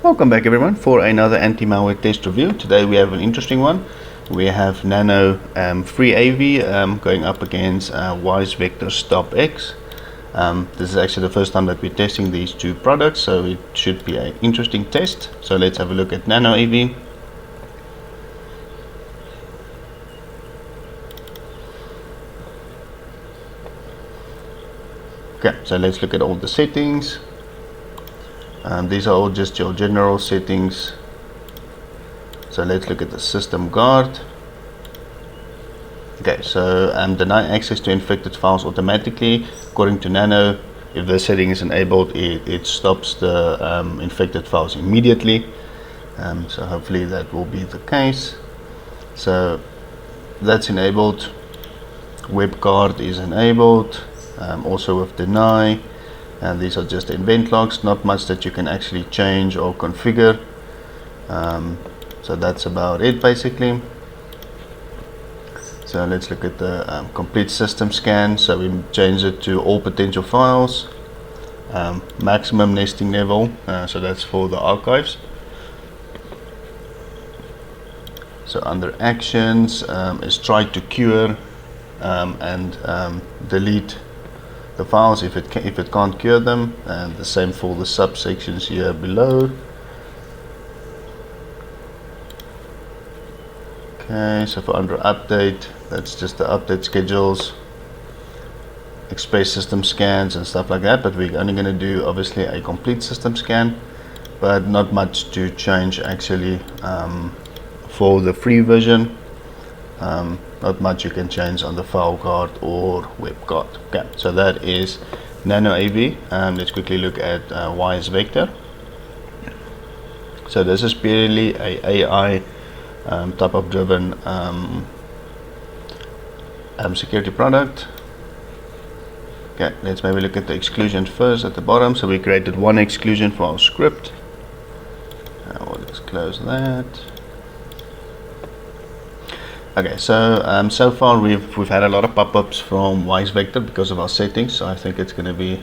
Welcome back everyone for another anti-malware test review. Today we have an interesting one. We have Nano free AV going up against Wisevector Stop X. This is actually the first time that we're testing these two products, so it should be an interesting test. So let's have a look at Nano AV. Okay, so let's look at all the settings. These are all just your general settings. So let's look at the system guard. Okay, so deny access to infected files automatically. According to Nano, if this setting is enabled, it stops the infected files immediately. So hopefully that will be the case. So that's enabled. Web guard is enabled. Also with deny. And these are just event logs, not much that you can actually change or configure. So that's about it basically. So let's look at the complete system scan. So we change it to all potential files, maximum nesting level, so that's for the archives. So under actions is try to cure and delete the files if it can't cure them, and the same for the subsections here below. Okay, so for under update, that's just the update schedules, express system scans and stuff like that, but we're only going to do obviously a complete system scan, but not much to change actually for the free version. Not much you can change on the file guard or web guard. Okay, so that is Nano AV. Let's quickly look at Wisevector. So this is purely a AI type of driven security product. Okay, let's maybe look at the exclusion first at the bottom. So we created one exclusion for our script. We'll just close that. Okay, so so far we've had a lot of pop-ups from Wisevector because of our settings. So I think it's going to be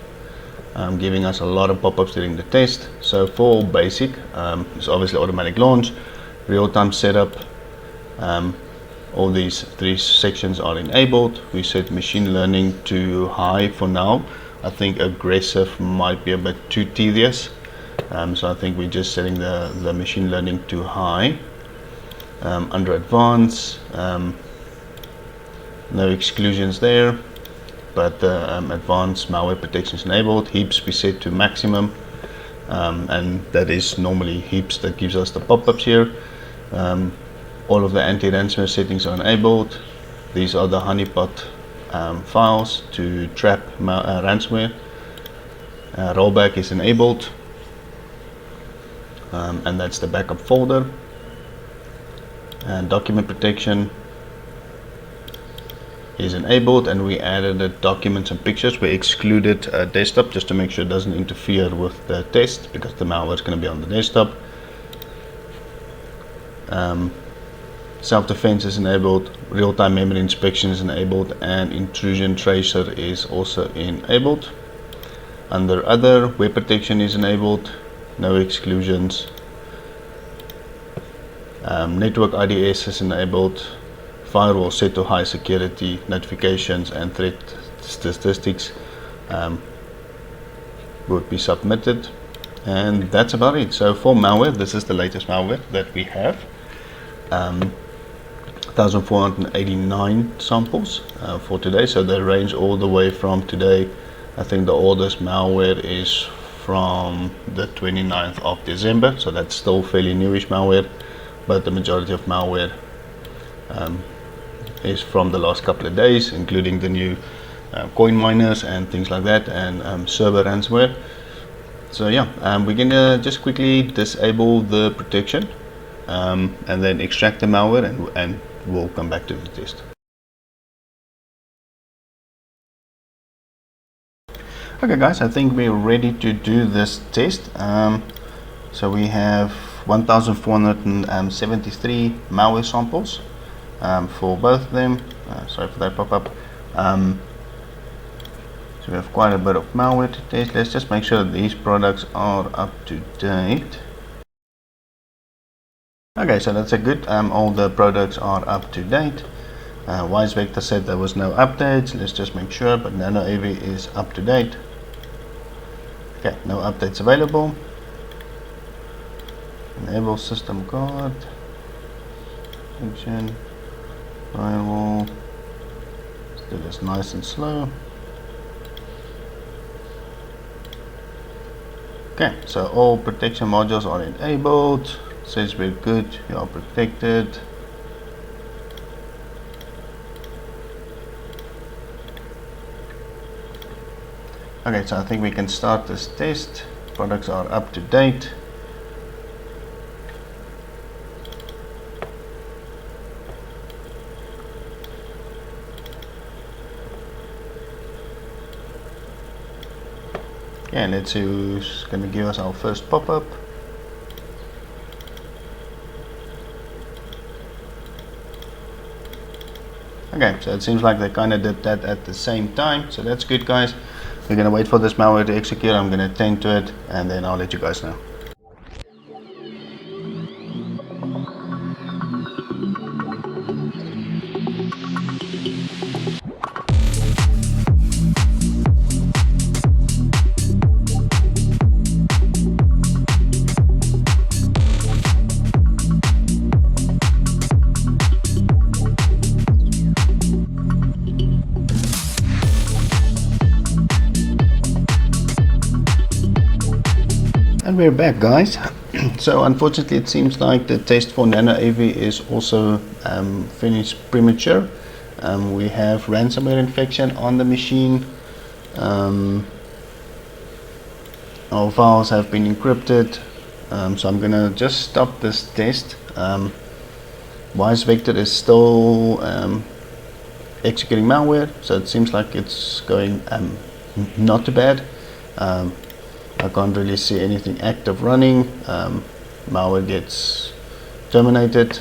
giving us a lot of pop-ups during the test. So for basic, it's obviously automatic launch, real-time setup. All these three sections are enabled. We set machine learning to high for now. I think aggressive might be a bit too tedious. So I think we're just setting the machine learning to high. Under advanced, no exclusions there, but advanced malware protection is enabled. Heaps we set to maximum, and that is normally heaps that gives us the pop-ups here. All of the anti-ransomware settings are enabled. These are the honeypot files to trap ransomware. Rollback is enabled, and that's the backup folder. And document protection is enabled, and we added the documents and pictures. We excluded desktop just to make sure it doesn't interfere with the test, because the malware is going to be on the desktop. Self-defense is enabled, real-time memory inspection is enabled, and intrusion tracer is also enabled. Under other, web protection is enabled, no exclusions. Network IDS is enabled, firewall set to high security, notifications and threat statistics would be submitted, and that's about it. So for malware, this is the latest malware that we have. 1489 samples for today, so they range all the way from today. I think the oldest malware is from the 29th of December, so that's still fairly newish malware, but the majority of malware is from the last couple of days, including the new coin miners and things like that, and server ransomware. So yeah, we're gonna just quickly disable the protection and then extract the malware, and we'll come back to the test. Okay guys, I think we're ready to do this test. So we have 1473 malware samples for both of them. Sorry for that pop-up. So we have quite a bit of malware to test. Let's just make sure that these products are up to date. Okay, so that's a good. All the products are up to date. Wisevector said there was no updates. Let's just make sure, but Nano AV is up to date. Okay, no updates available. Enable system card. Function. Firewall. Let's do this nice and slow. Okay, so all protection modules are enabled. Says we're good, you are protected. Okay, so I think we can start this test. Products are up to date. Okay, let's see who's going to give us our first pop-up. Okay, so it seems like they kind of did that at the same time, so that's good, guys. We're going to wait for this malware to execute. I'm going to attend to it, and then I'll let you guys know. And we're back, guys. So unfortunately it seems like the test for Nano AV is also finished premature. We have ransomware infection on the machine. Our files have been encrypted, so I'm gonna just stop this test. Wisevector is still executing malware, so it seems like it's going not too bad. I can't really see anything active running. Malware gets terminated.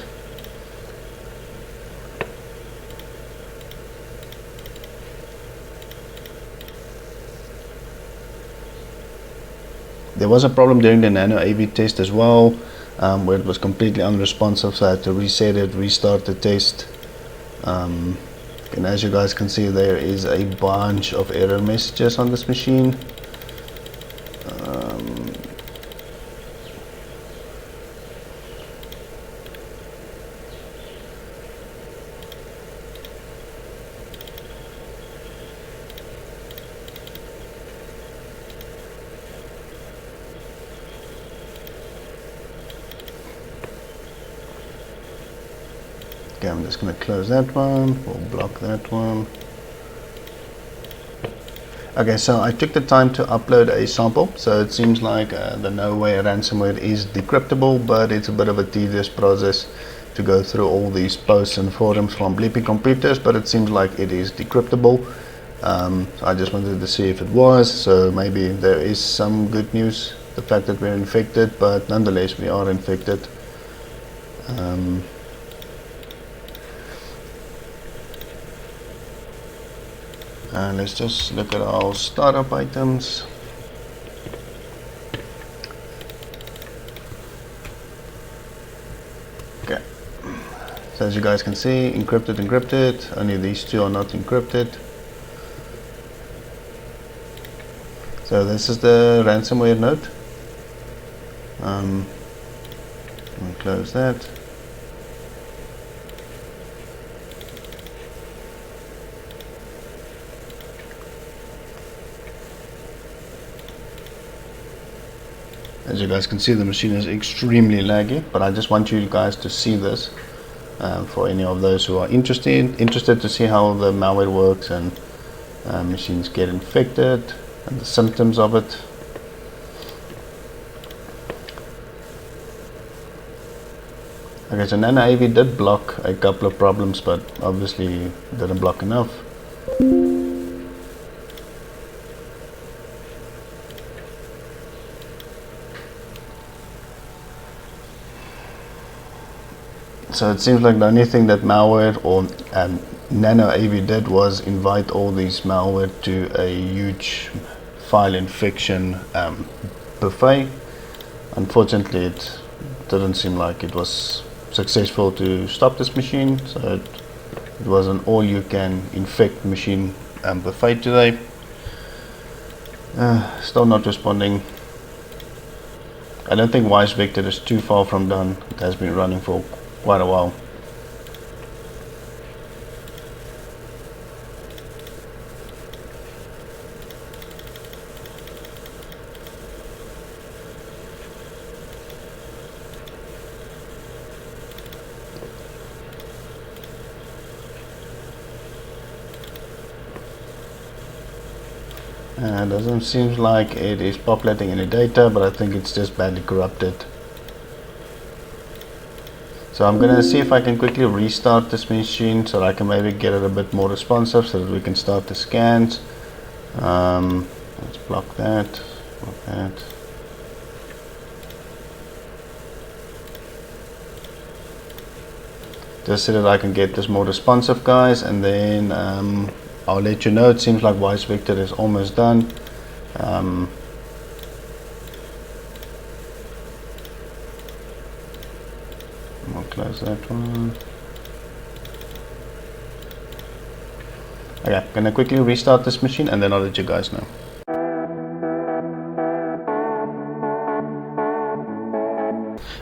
There was a problem during the Nano AV test as well, where it was completely unresponsive, so I had to reset it, restart the test. And as you guys can see, there is a bunch of error messages on this machine. Okay, I'm just going to close that one, we'll block that one. Okay, so I took the time to upload a sample, so it seems like the malware ransomware is decryptable, but it's a bit of a tedious process to go through all these posts and forums from bleeping computers, but it seems like it is decryptable. So I just wanted to see if it was, so maybe there is some good news, the fact that we're infected, but nonetheless we are infected. And let's just look at our startup items. Okay, so as you guys can see, encrypted, only these two are not encrypted. So this is the ransomware node. We'll close that. As you guys can see, the machine is extremely laggy, but I just want you guys to see this for any of those who are interested to see how the malware works and machines get infected and the symptoms of it. Okay, so Nano AV did block a couple of problems, but obviously didn't block enough. So it seems like the only thing that malware or Nano AV did was invite all these malware to a huge file infection buffet. Unfortunately, it didn't seem like it was successful to stop this machine. So it was an all you can infect machine buffet today. Still not responding. I don't think Wisevector is too far from done. It has been running for quite a while. Doesn't seem like it is populating any data, but I think it's just badly corrupted. So I'm gonna see if I can quickly restart this machine so that I can maybe get it a bit more responsive so that we can start the scans. Let's block that, block that. Just so that I can get this more responsive, guys, and then I'll let you know. It seems like Wisevector is almost done. I'll close that one. Okay, gonna quickly restart this machine and then I'll let you guys know.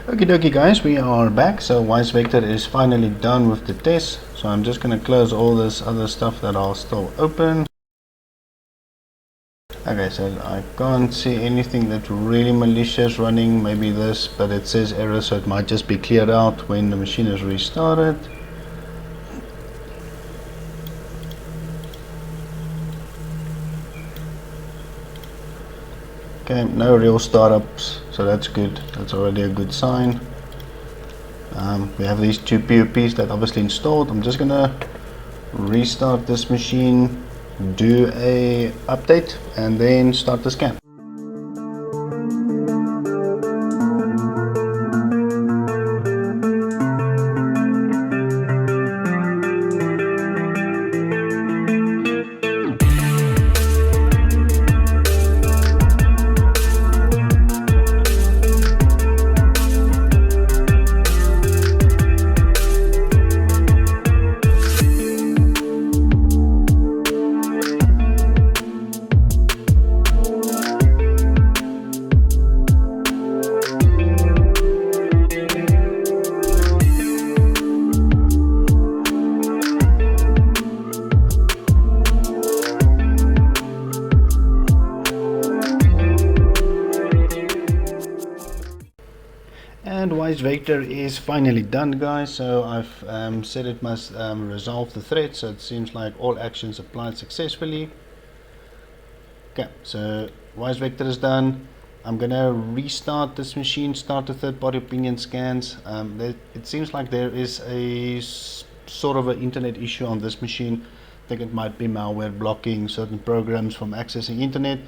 Okie dokie guys, we are back. So Wisevector is finally done with the test. So I'm just going to close all this other stuff that are still open. Okay, so I can't see anything that's really malicious running. Maybe this, but it says error, so it might just be cleared out when the machine is restarted. Okay, no real startups, so that's good. That's already a good sign. We have these two POPs that obviously installed. I'm just gonna restart this machine, do a update, and then start the scan. And Wisevector is finally done, guys. So I've said it must resolve the threat, so it seems like all actions applied successfully. Okay, so Wisevector is done. I'm gonna restart this machine, start the third-party opinion scans. It seems like there is a sort of an internet issue on this machine. I think it might be malware blocking certain programs from accessing internet.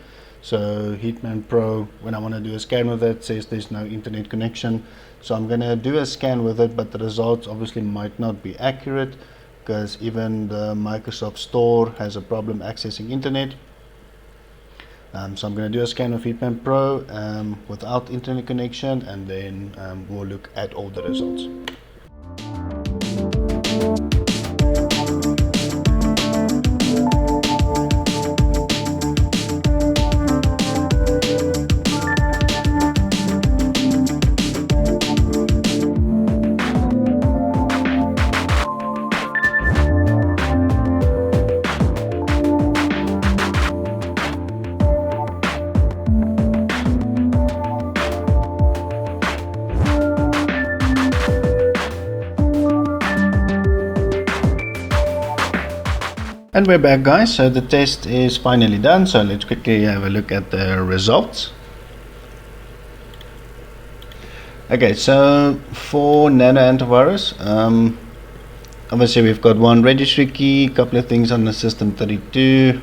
So Hitman Pro, when I want to do a scan with it, says there's no internet connection. So I'm going to do a scan with it, but the results obviously might not be accurate because even the Microsoft Store has a problem accessing internet. So I'm going to do a scan of Hitman Pro without internet connection, and then we'll look at all the results. And we're back, guys. So the test is finally done, so let's quickly have a look at the results. Okay, so for Nano Antivirus, obviously we've got one registry key, a couple of things on the system 32.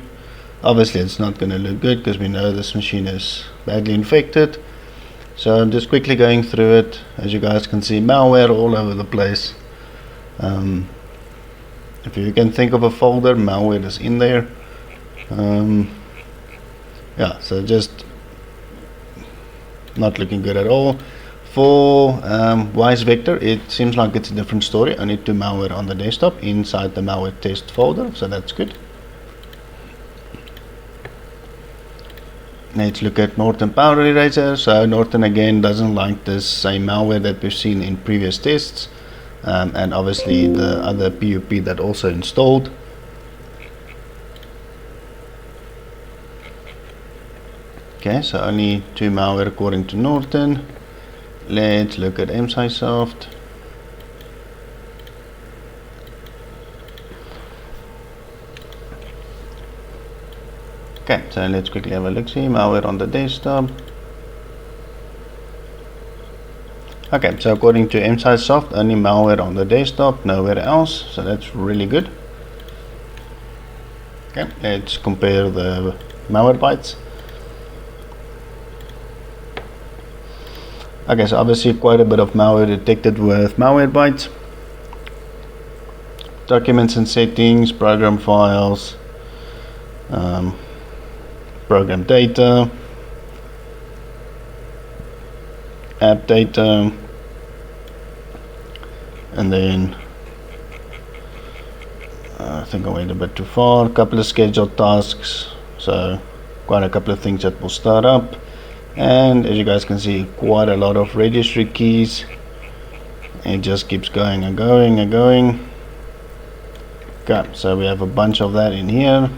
Obviously it's not going to look good because we know this machine is badly infected. So I'm just quickly going through it. As you guys can see, malware all over the place. If you can think of a folder, malware is in there. Yeah, so just not looking good at all. For Wisevector, it seems like it's a different story. Only 2 malware on the desktop inside the malware test folder, so that's good. Let's look at Norton Power Eraser. So Norton again doesn't like this same malware that we've seen in previous tests, and obviously the other PUP that also installed. Okay, so only 2 malware according to Norton. Let's look at Msisoft. Okay, so let's quickly have a look. See malware on the desktop. Okay, so according to Msisoft, only malware on the desktop, nowhere else. So that's really good. Okay, let's compare the malware bytes. Okay, so obviously quite a bit of malware detected with Malwarebytes. Documents and settings, program files, program data, app data, and then I think I went a bit too far. A couple of scheduled tasks, so quite a couple of things that will start up. And as you guys can see, quite a lot of registry keys. It just keeps going and going and going. Okay, so we have a bunch of that in here.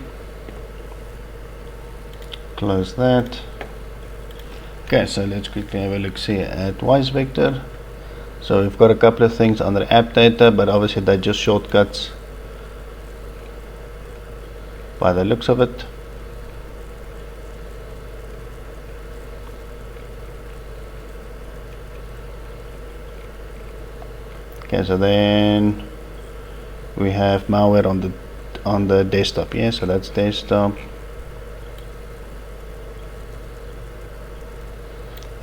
Close that. Okay, so let's quickly have a look see at Wisevector. So we've got a couple of things under app data, but obviously they're just shortcuts by the looks of it. Okay, so then we have malware on the desktop. Yeah, so that's desktop.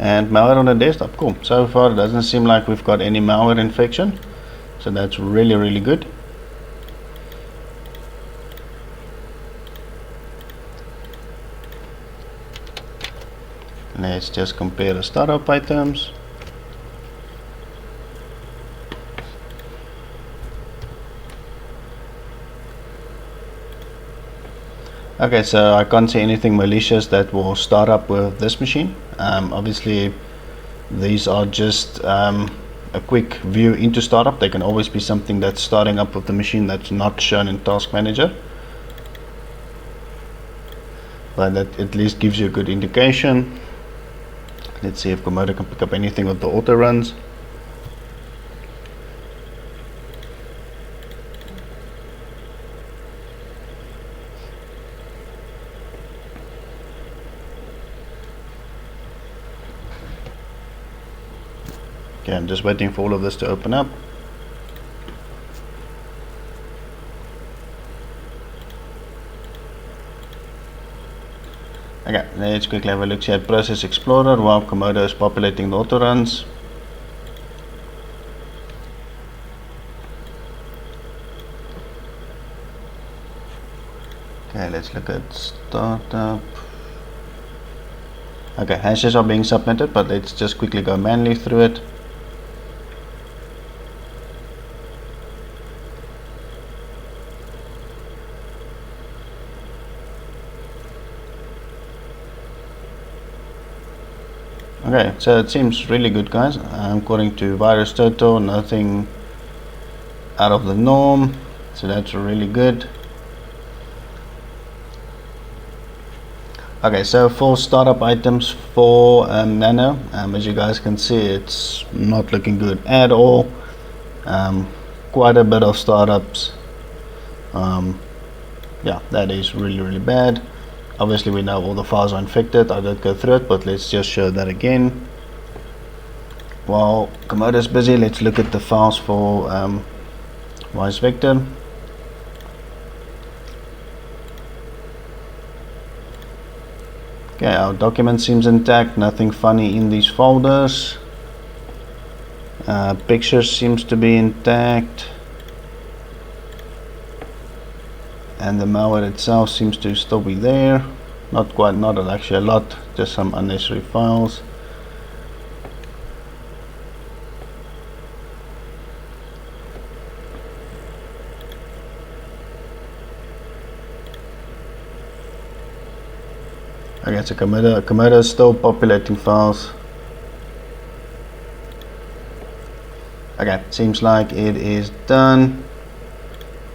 And malware on the desktop. Cool. So far it doesn't seem like we've got any malware infection, so that's really good. Let's just compare the startup items. Okay, so I can't see anything malicious that will start up with this machine. Obviously these are just a quick view into startup. There can always be something that's starting up with the machine that's not shown in Task Manager, but that at least gives you a good indication. Let's see if Komodo can pick up anything with the auto runs. Okay, I'm just waiting for all of this to open up. Okay, let's quickly have a look at Process Explorer while Komodo is populating the autoruns. Okay, let's look at startup. Okay, hashes are being submitted, but let's just quickly go manually through it. Okay, so it seems really good, guys. According to Virus Total, nothing out of the norm, so that's really good. Okay, so for startup items for Nano, as you guys can see, it's not looking good at all. Quite a bit of startups. Yeah, that is really bad. Obviously we know all the files are infected. I did go through it, but let's just show that again. While Komodo is busy, let's look at the files for Wisevector. Okay, our document seems intact, nothing funny in these folders. Picture seems to be intact. And the malware itself seems to still be there. Not actually a lot, just some unnecessary files. Okay, so Komodo is still populating files. Okay, seems like it is done.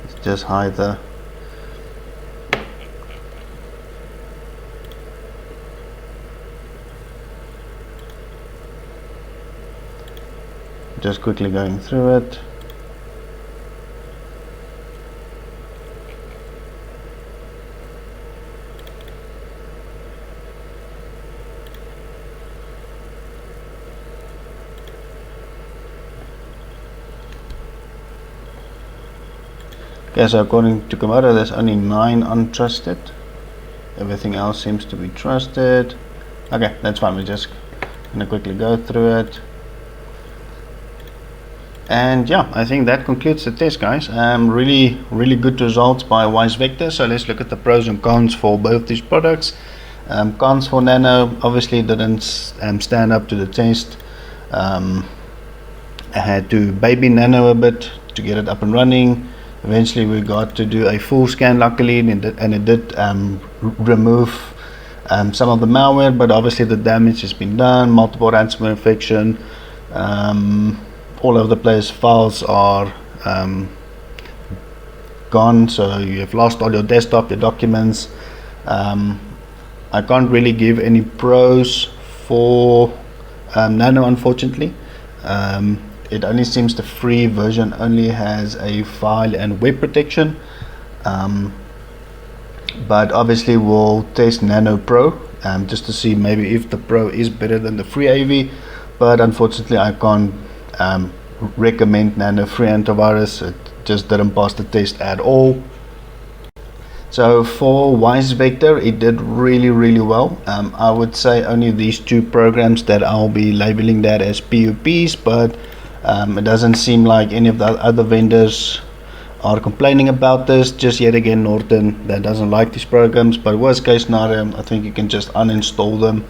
Let's just hide the just quickly going through it. Okay, so according to Komodo, there's only 9 untrusted. Everything else seems to be trusted. Okay, that's fine. We're just gonna quickly go through it. And yeah, I think that concludes the test, guys. Really good results by Wisevector. So let's look at the pros and cons for both these products. Cons for Nano obviously didn't stand up to the test. I had to baby Nano a bit to get it up and running. Eventually we got to do a full scan, luckily, and it did remove some of the malware, but obviously the damage has been done. Multiple ransomware infection, all over the place. Files are gone, so you have lost all your desktop, your documents. I can't really give any pros for Nano, unfortunately. It only seems the free version only has a file and web protection, but obviously we'll test Nano Pro just to see maybe if the Pro is better than the free AV, but unfortunately I can't recommend Nano free antivirus. It just didn't pass the test at all. So for Wisevector, it did really well. I would say only these 2 programs that I'll be labeling that as PUPs, but it doesn't seem like any of the other vendors are complaining about this. Just yet again, Norton that doesn't like these programs, but worst case scenario, I think you can just uninstall them.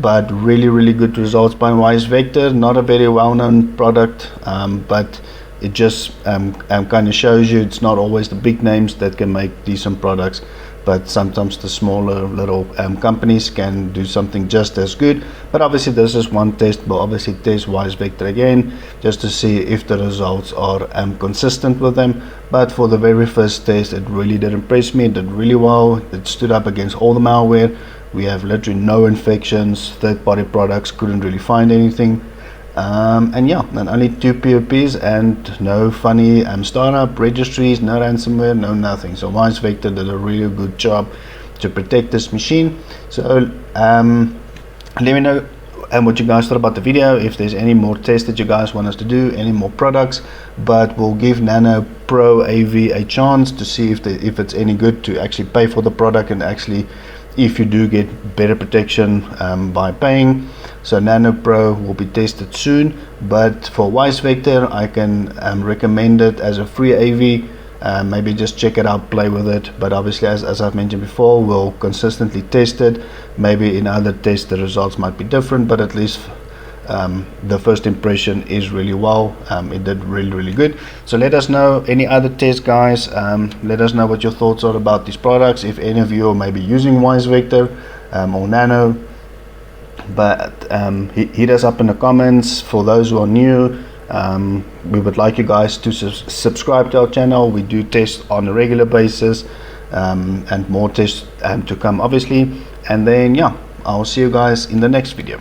But really good results by Wisevector. Not a very well-known product, but it just kind of shows you it's not always the big names that can make decent products, but sometimes the smaller little companies can do something just as good. But obviously this is one test. We'll obviously test Wisevector again just to see if the results are consistent with them. But for the very first test, it really did impress me. It did really well. It stood up against all the malware. We have literally no infections. Third-party products couldn't really find anything. And yeah, and only 2 POPs and no funny startup registries, no ransomware, no nothing. So Wisevector did a really good job to protect this machine. So let me know what you guys thought about the video. If there's any more tests that you guys want us to do, any more products, but we'll give Nano Pro AV a chance to see if it's any good, to actually pay for the product, and actually if you do get better protection by paying. So Nano Pro will be tested soon, but for Wisevector I can recommend it as a free AV. Maybe just check it out, play with it, but obviously as I've mentioned before, we'll consistently test it. Maybe in other tests the results might be different, but at least the first impression is really well. It did really good. So let us know any other tests, guys. Let us know what your thoughts are about these products, if any of you are maybe using Wisevector or Nano. But hit us up in the comments. For those who are new, we would like you guys to subscribe to our channel. We do tests on a regular basis, and more tests to come obviously. And then yeah, I'll see you guys in the next video.